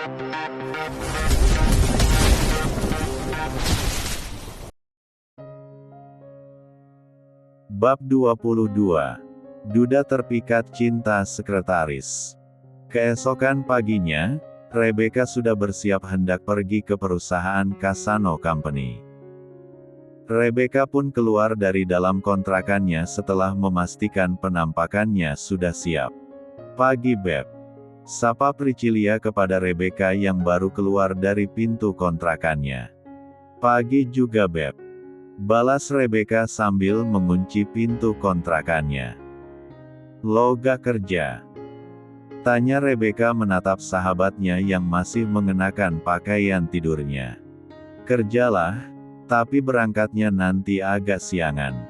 Bab 22. Duda terpikat cinta sekretaris. Keesokan paginya, Rebecca sudah bersiap hendak pergi ke perusahaan Cassano Company. Rebecca pun keluar dari dalam kontrakannya setelah memastikan penampakannya sudah siap. "Pagi Beb," sapa Priscilla kepada Rebecca yang baru keluar dari pintu kontrakannya. "Pagi juga Beb," balas Rebecca sambil mengunci pintu kontrakannya. "Lo gak kerja?" tanya Rebecca menatap sahabatnya yang masih mengenakan pakaian tidurnya. "Kerjalah, tapi berangkatnya nanti agak siangan,"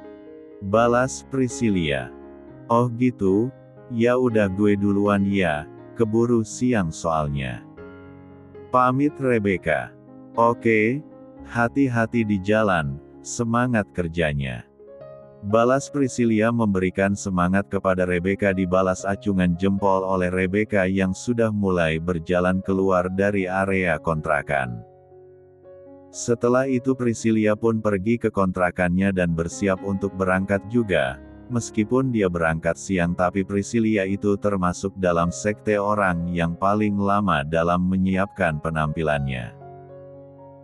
balas Priscilla. "Oh gitu, ya udah gue duluan ya, keburu siang soalnya," pamit Rebecca. "Oke, hati-hati di jalan, semangat kerjanya," balas Priscilla memberikan semangat kepada Rebecca. Dibalas acungan jempol oleh Rebecca yang sudah mulai berjalan keluar dari area kontrakan. Setelah itu Priscilla pun pergi ke kontrakannya dan bersiap untuk berangkat juga. Meskipun dia berangkat siang tapi Priscilla itu termasuk dalam sekte orang yang paling lama dalam menyiapkan penampilannya.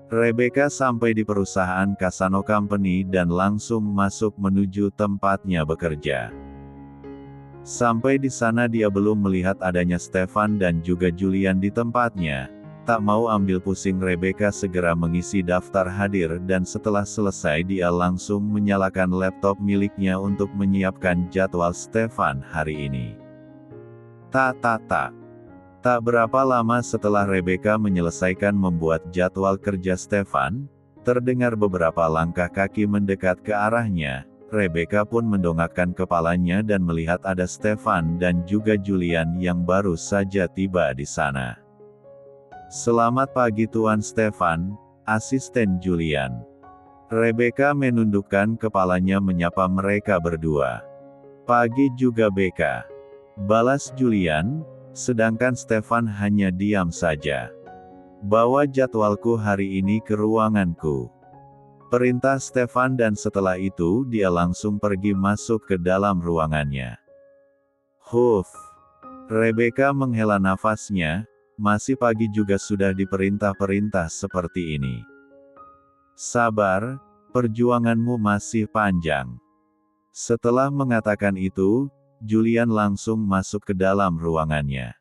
Rebecca sampai di perusahaan Cassano Company dan langsung masuk menuju tempatnya bekerja. Sampai di sana dia belum melihat adanya Stefan dan juga Julian di tempatnya. Tak mau ambil pusing, Rebecca segera mengisi daftar hadir dan setelah selesai dia langsung menyalakan laptop miliknya untuk menyiapkan jadwal Stefan hari ini. Tak berapa lama setelah Rebecca menyelesaikan membuat jadwal kerja Stefan, terdengar beberapa langkah kaki mendekat ke arahnya. Rebecca pun mendongakkan kepalanya dan melihat ada Stefan dan juga Julian yang baru saja tiba di sana. "Selamat pagi Tuan Stefan," asisten Julian. Rebecca menundukkan kepalanya menyapa mereka berdua. "Pagi juga Becca," balas Julian. Sedangkan Stefan hanya diam saja. "Bawa jadwalku hari ini ke ruanganku," perintah Stefan dan setelah itu dia langsung pergi masuk ke dalam ruangannya. "Huff," Rebecca menghela nafasnya, masih pagi juga sudah diperintah-perintah seperti ini. "Sabar, perjuanganmu masih panjang." Setelah mengatakan itu, Julian langsung masuk ke dalam ruangannya.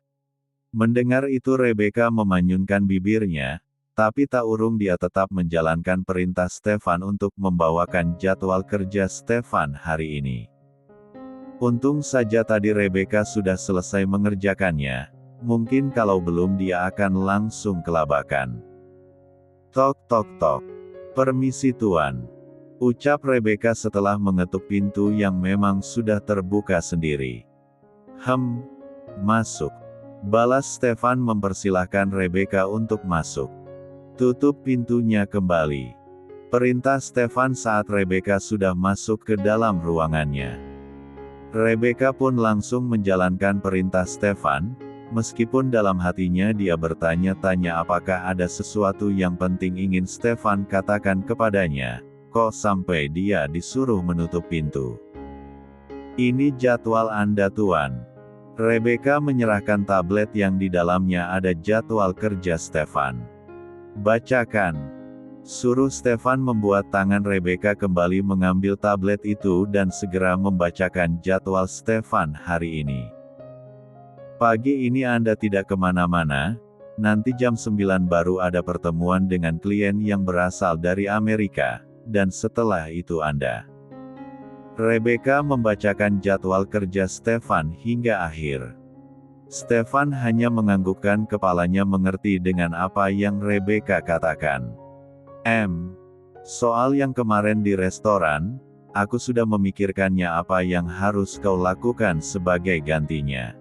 Mendengar itu Rebecca memanyunkan bibirnya, tapi tak urung dia tetap menjalankan perintah Stefan untuk membawakan jadwal kerja Stefan hari ini. Untung saja tadi Rebecca sudah selesai mengerjakannya, mungkin kalau belum dia akan langsung kelabakan. "Tok tok tok. Permisi Tuan," ucap Rebecca setelah mengetuk pintu yang memang sudah terbuka sendiri. Masuk," balas Stefan mempersilahkan Rebecca untuk masuk. "Tutup pintunya kembali," perintah Stefan saat Rebecca sudah masuk ke dalam ruangannya. Rebecca pun langsung menjalankan perintah Stefan, meskipun dalam hatinya dia bertanya-tanya apakah ada sesuatu yang penting ingin Stefan katakan kepadanya. Kok sampai dia disuruh menutup pintu? "Ini jadwal Anda Tuan." Rebecca menyerahkan tablet yang di dalamnya ada jadwal kerja Stefan. "Bacakan," suruh Stefan. Membuat tangan Rebecca kembali mengambil tablet itu dan segera membacakan jadwal Stefan hari ini. "Pagi ini Anda tidak kemana-mana, nanti jam 9 baru ada pertemuan dengan klien yang berasal dari Amerika. Dan setelah itu Anda." Rebecca membacakan jadwal kerja Stefan hingga akhir. Stefan hanya menganggukkan kepalanya mengerti dengan apa yang Rebecca katakan. Soal yang kemarin di restoran, aku sudah memikirkannya apa yang harus kau lakukan sebagai gantinya,"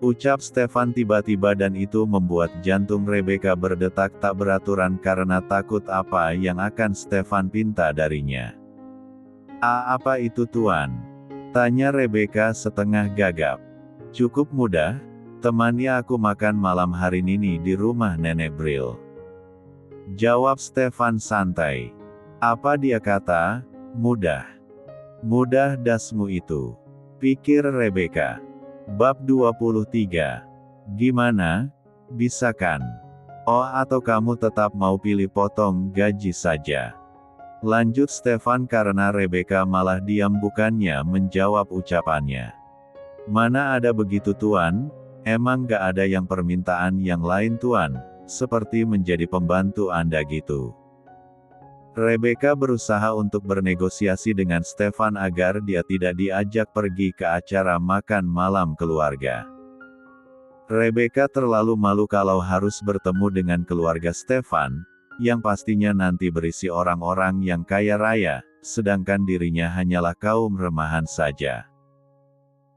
ucap Stefan tiba-tiba dan itu membuat jantung Rebecca berdetak tak beraturan karena takut apa yang akan Stefan pinta darinya. Apa itu Tuan?" tanya Rebecca setengah gagap. "Cukup mudah, Temani aku makan malam hari ini di rumah Nenek Bril. Jawab Stefan santai. Apa dia kata? Mudah. Mudah dasmu itu. Pikir Rebecca. Bab 23. Gimana? Bisa kan? Oh, atau kamu tetap mau pilih potong gaji saja? Lanjut Stefan karena Rebecca malah diam bukannya menjawab ucapannya. Mana ada begitu Tuan? Emang gak ada yang permintaan yang lain Tuan? Seperti menjadi pembantu Anda gitu. Rebecca berusaha untuk bernegosiasi dengan Stefan agar dia tidak diajak pergi ke acara makan malam keluarga. Rebecca terlalu malu kalau harus bertemu dengan keluarga Stefan, yang pastinya nanti berisi orang-orang yang kaya raya, sedangkan dirinya hanyalah kaum remahan saja.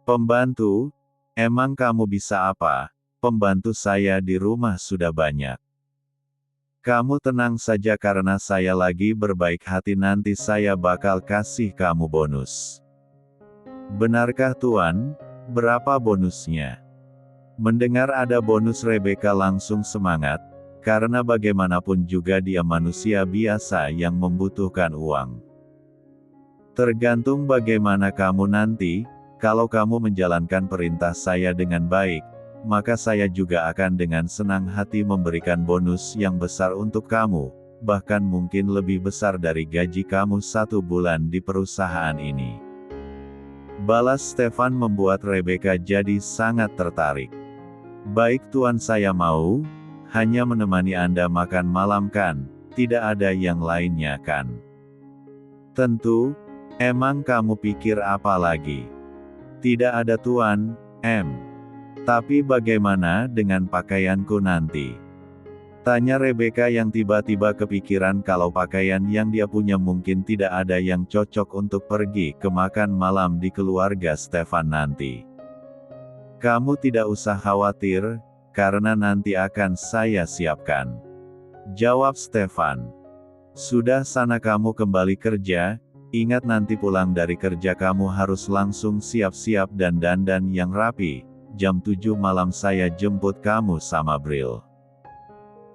Pembantu? Emang kamu bisa apa? Pembantu saya di rumah sudah banyak. Kamu tenang saja karena saya lagi berbaik hati nanti saya bakal kasih kamu bonus. Benarkah Tuan? Berapa bonusnya? Mendengar ada bonus Rebecca langsung semangat, karena bagaimanapun juga dia manusia biasa yang membutuhkan uang. Tergantung bagaimana kamu nanti. Kalau kamu menjalankan perintah saya dengan baik, maka saya juga akan dengan senang hati memberikan bonus yang besar untuk kamu, bahkan mungkin lebih besar dari gaji kamu 1 bulan di perusahaan ini. Balas Stefan membuat Rebecca jadi sangat tertarik. Baik Tuan saya mau, hanya menemani Anda makan malam kan, tidak ada yang lainnya kan? Tentu, emang kamu pikir apa lagi? Tidak ada Tuan, Tapi bagaimana dengan pakaianku nanti? Tanya Rebecca yang tiba-tiba kepikiran kalau pakaian yang dia punya mungkin tidak ada yang cocok untuk pergi ke makan malam di keluarga Stefan nanti. Kamu tidak usah khawatir, karena nanti akan saya siapkan. Jawab Stefan. Sudah sana kamu kembali kerja. Ingat nanti pulang dari kerja kamu harus langsung siap-siap dan dandan yang rapi, jam 7 malam saya jemput kamu sama Bril.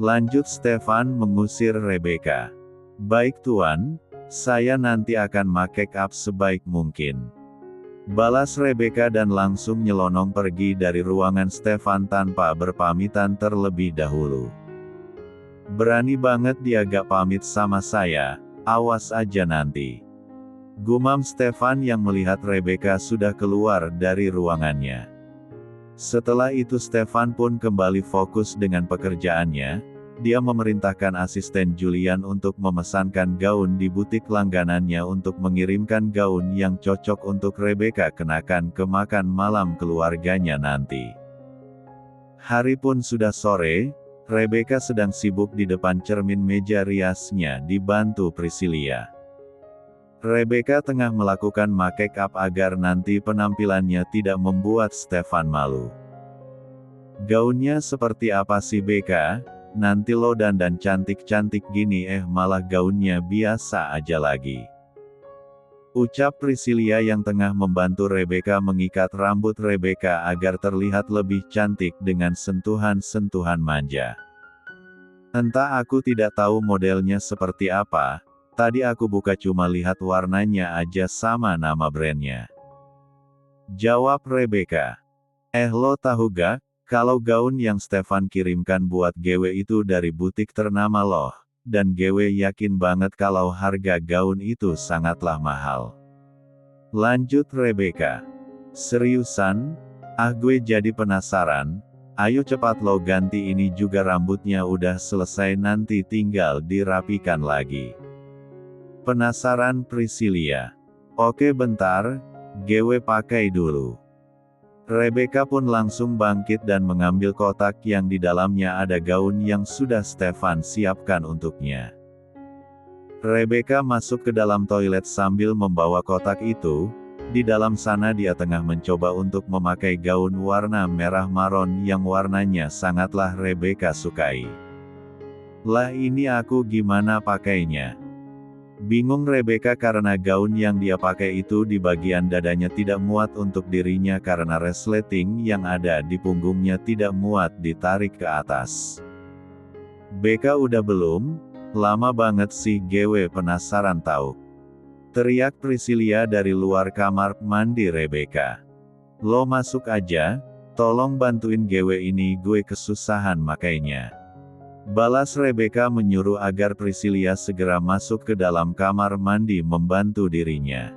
Lanjut Stefan mengusir Rebecca. Baik Tuan, saya nanti akan make up sebaik mungkin. Balas Rebecca dan langsung nyelonong pergi dari ruangan Stefan tanpa berpamitan terlebih dahulu. Berani banget dia gak pamit sama saya, awas aja nanti. Gumam Stefan yang melihat Rebecca sudah keluar dari ruangannya. Setelah itu Stefan pun kembali fokus dengan pekerjaannya, dia memerintahkan asisten Julian untuk memesankan gaun di butik langganannya untuk mengirimkan gaun yang cocok untuk Rebecca kenakan ke makan malam keluarganya nanti. Hari pun sudah sore, Rebecca sedang sibuk di depan cermin meja riasnya dibantu Priscilia. Rebecca tengah melakukan make up agar nanti penampilannya tidak membuat Stefan malu. Gaunnya seperti apa sih Becca? Nanti lo dandan cantik-cantik gini malah gaunnya biasa aja lagi. Ucap Priscilia yang tengah membantu Rebecca mengikat rambut Rebecca agar terlihat lebih cantik dengan sentuhan-sentuhan manja. Entah aku tidak tahu modelnya seperti apa. Tadi aku buka cuma lihat warnanya aja sama nama brandnya. Jawab Rebecca. Lo tahu gak, kalau gaun yang Stefan kirimkan buat GW itu dari butik ternama loh, dan GW yakin banget kalau harga gaun itu sangatlah mahal. Lanjut Rebecca. Seriusan? Gue jadi penasaran. Ayo cepat lo ganti ini juga rambutnya udah selesai nanti tinggal dirapikan lagi. Penasaran Priscilia. Oke bentar, GW pakai dulu. Rebecca pun langsung bangkit dan mengambil kotak yang di dalamnya ada gaun yang sudah Stefan siapkan untuknya. Rebecca masuk ke dalam toilet sambil membawa kotak itu. Di dalam sana dia tengah mencoba untuk memakai gaun warna merah maron yang warnanya sangatlah Rebecca sukai. Lah ini aku gimana pakainya? Bingung Rebecca karena gaun yang dia pakai itu di bagian dadanya tidak muat untuk dirinya karena resleting yang ada di punggungnya tidak muat ditarik ke atas. "Beka udah belum? Lama banget sih gue penasaran tahu." Teriak Priscilia dari luar kamar mandi Rebecca. "Lo masuk aja, tolong bantuin gue ini gue kesusahan makainya." Balas Rebecca menyuruh agar Priscilia segera masuk ke dalam kamar mandi membantu dirinya.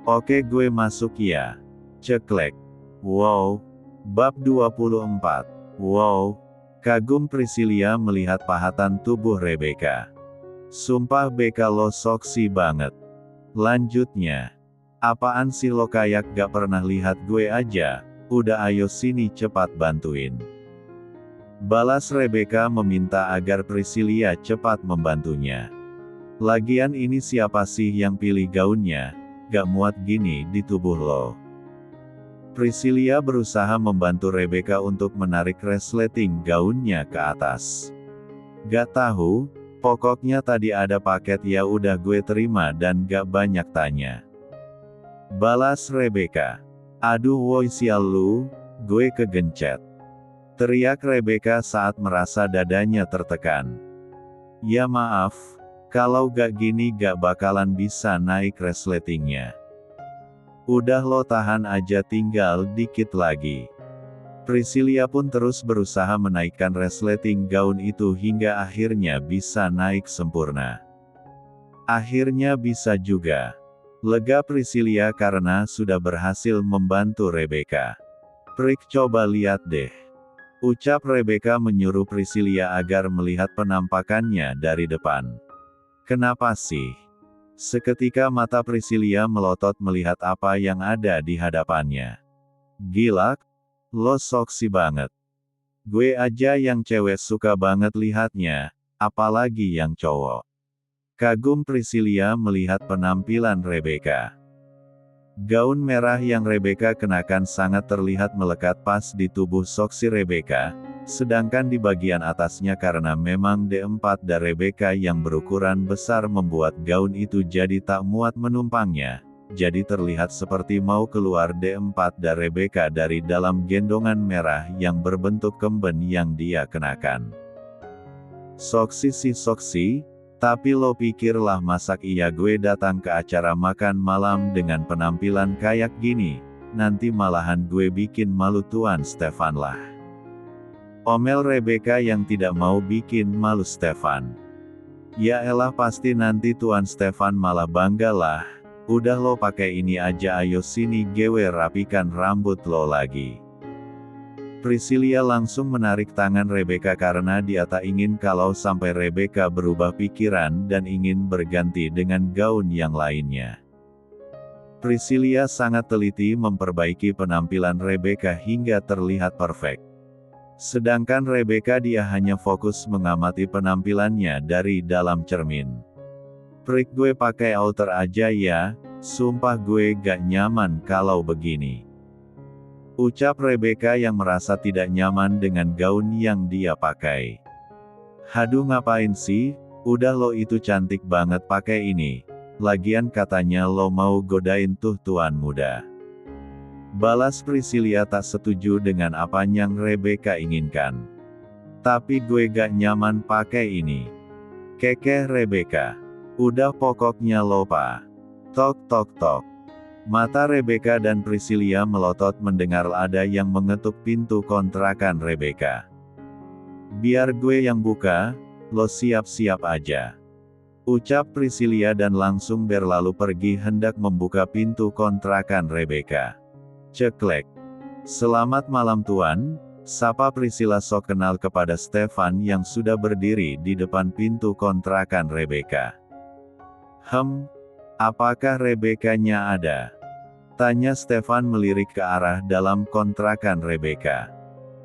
"Oke gue masuk ya." Ceklek. Wow. Bab 24. Wow. Kagum Priscilia melihat pahatan tubuh Rebecca. "Sumpah Beka lo soksi banget." Lanjutnya. "Apaan sih lo kayak gak pernah lihat gue aja, udah ayo sini cepat bantuin." Balas Rebecca meminta agar Priscilia cepat membantunya. "Lagian ini siapa sih yang pilih gaunnya, gak muat gini di tubuh lo." Priscilia berusaha membantu Rebecca untuk menarik resleting gaunnya ke atas. "Gak tahu, pokoknya tadi ada paket ya udah gue terima dan gak banyak tanya." Balas Rebecca. "Aduh woi sial lu, gue kegencet." Teriak Rebecca saat merasa dadanya tertekan. "Ya maaf, kalau gak gini gak bakalan bisa naik resletingnya. Udah lo tahan aja tinggal dikit lagi." Priscilia pun terus berusaha menaikkan resleting gaun itu hingga akhirnya bisa naik sempurna. Akhirnya bisa juga. Lega Priscilia karena sudah berhasil membantu Rebecca. "Prik coba lihat deh." Ucap Rebecca menyuruh Priscilia agar melihat penampakannya dari depan. "Kenapa sih?" Seketika mata Priscilia melotot melihat apa yang ada di hadapannya. "Gila, lo soksi banget. Gue aja yang cewek suka banget lihatnya, apalagi yang cowok." Kagum Priscilia melihat penampilan Rebecca. Gaun merah yang Rebecca kenakan sangat terlihat melekat pas di tubuh soksi Rebecca, sedangkan di bagian atasnya karena memang D4 dan Rebecca yang berukuran besar membuat gaun itu jadi tak muat menumpangnya, jadi terlihat seperti mau keluar D4 dan Rebecca dari dalam gendongan merah yang berbentuk kemben yang dia kenakan. "Soksi sih soksi, tapi lo pikirlah masak iya gue datang ke acara makan malam dengan penampilan kayak gini, nanti malahan gue bikin malu Tuan Stefan lah." Omel Rebecca yang tidak mau bikin malu Stefan. "Ya elah pasti nanti Tuan Stefan malah bangga lah, udah lo pakai ini aja ayo sini gue rapikan rambut lo lagi." Priscilia langsung menarik tangan Rebecca karena dia tak ingin kalau sampai Rebecca berubah pikiran dan ingin berganti dengan gaun yang lainnya. Priscilia sangat teliti memperbaiki penampilan Rebecca hingga terlihat perfect. Sedangkan Rebecca dia hanya fokus mengamati penampilannya dari dalam cermin. "Prik gue pakai outer aja ya, sumpah gue gak nyaman kalau begini." Ucap Rebecca yang merasa tidak nyaman dengan gaun yang dia pakai. "Haduh ngapain sih, udah lo itu cantik banget pakai ini, lagian katanya lo mau godain tuh tuan muda." Balas Priscilia tak setuju dengan apa yang Rebecca inginkan. "Tapi gue gak nyaman pakai ini." Kekeh Rebecca. "Udah pokoknya lo pa." Tok tok tok. Mata Rebecca dan Priscilia melotot mendengar ada yang mengetuk pintu kontrakan Rebecca. "Biar gue yang buka, lo siap-siap aja." Ucap Priscilia dan langsung berlalu pergi hendak membuka pintu kontrakan Rebecca. Ceklek. "Selamat malam tuan," sapa Priscilla sok kenal kepada Stefan yang sudah berdiri di depan pintu kontrakan Rebecca. Apakah Rebecca-nya ada?" tanya Stefan melirik ke arah dalam kontrakan Rebecca.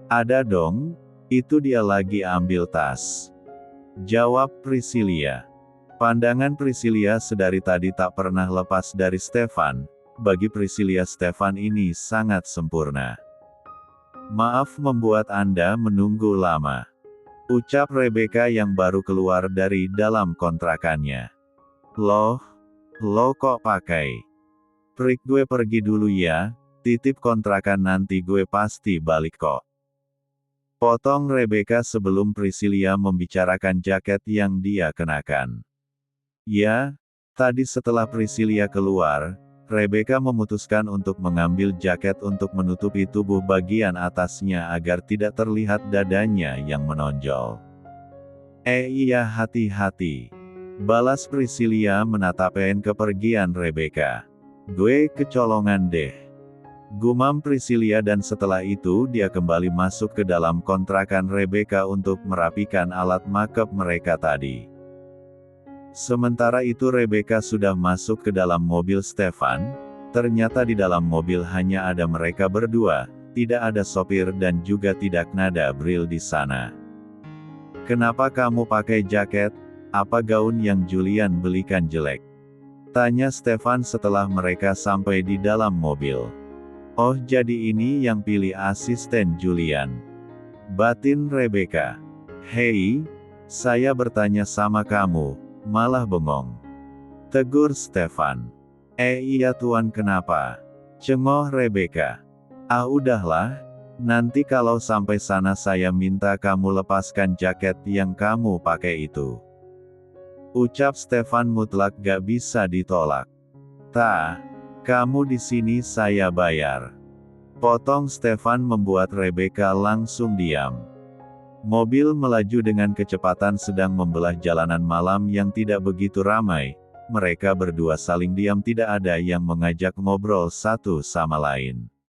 "Ada dong, itu dia lagi ambil tas," jawab Priscilia. Pandangan Priscilia sedari tadi tak pernah lepas dari Stefan. Bagi Priscilia Stefan ini sangat sempurna. "Maaf membuat Anda menunggu lama," ucap Rebecca yang baru keluar dari dalam kontrakannya. Loh, lo kok pakai? Prik gue pergi dulu ya, titip kontrakan nanti gue pasti balik kok. Potong Rebecca sebelum Priscilia membicarakan jaket yang dia kenakan. Ya, tadi setelah Priscilia keluar, Rebecca memutuskan untuk mengambil jaket untuk menutupi tubuh bagian atasnya agar tidak terlihat dadanya yang menonjol. Iya hati-hati. Balas Priscilia menatapin kepergian Rebecca. Gue kecolongan deh. Gumam Priscilia dan setelah itu dia kembali masuk ke dalam kontrakan Rebecca untuk merapikan alat makeup mereka tadi. Sementara itu Rebecca sudah masuk ke dalam mobil Stefan. Ternyata di dalam mobil hanya ada mereka berdua, tidak ada sopir dan juga tidak nada Bril di sana. Kenapa kamu pakai jaket? Apa gaun yang Julian belikan jelek? Tanya Stefan setelah mereka sampai di dalam mobil. Oh jadi ini yang pilih asisten Julian. Batin Rebecca. Hei, saya bertanya sama kamu, malah bengong. Tegur Stefan. Iya tuan kenapa? Cenggoh Rebecca. Ah udahlah, nanti kalau sampai sana saya minta kamu lepaskan jaket yang kamu pakai itu. Ucap Stefan mutlak gak bisa ditolak. Kamu di sini saya bayar. Potong Stefan membuat Rebecca langsung diam. Mobil melaju dengan kecepatan sedang membelah jalanan malam yang tidak begitu ramai. Mereka berdua saling diam, tidak ada yang mengajak ngobrol satu sama lain.